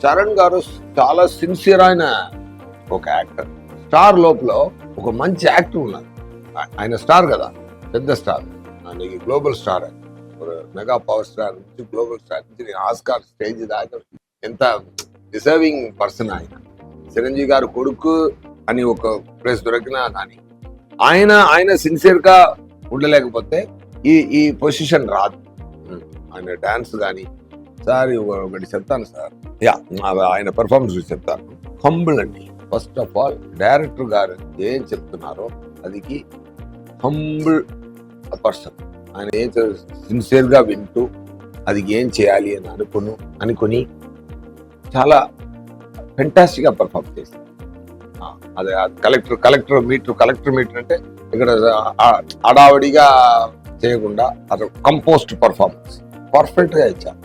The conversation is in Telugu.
చరణ్ గారు చాలా సిన్సియర్ అయిన ఒక యాక్టర్. స్టార్ లోపల ఒక మంచి యాక్టర్ ఉన్నారు. ఆయన స్టార్ కదా, పెద్ద star, global star, mega power star నుంచి గ్లోబల్ స్టార్ నుంచి ఆస్కార్ స్టేజ్ దాకా ఎంత డిజర్వింగ్ పర్సన్ ఆయన. చిరంజీవి గారు కొడుకు అని ఒక ప్లేస్ దొరికినా కానీ ఆయన సిన్సియర్ గా ఉండలేకపోతే ఈ పొజిషన్ రాదు. ఆయన డాన్స్ కానీ సార్ ఒకటి చెప్తాను సార్, ఆయన పెర్ఫార్మెన్స్ గురించి చెప్తాను. హంబుల్ అండి. ఫస్ట్ ఆఫ్ ఆల్ డైరెక్టర్ గారు ఏం చెప్తున్నారో అదికి హంబుల్ పర్సన్. ఆయన ఏం సిన్సియర్ గా వింటూ అది ఏం చేయాలి అని అనుకుని చాలా ఫెంటాస్టిక్ గా పర్ఫార్మ్ చేశారు. అదే కలెక్టర్ మీటర్ అంటే ఇక్కడ అడావడిగా చేయకుండా అది కంపోస్ట్ పర్ఫార్మెన్స్ పర్ఫెక్ట్ గా ఇచ్చారు.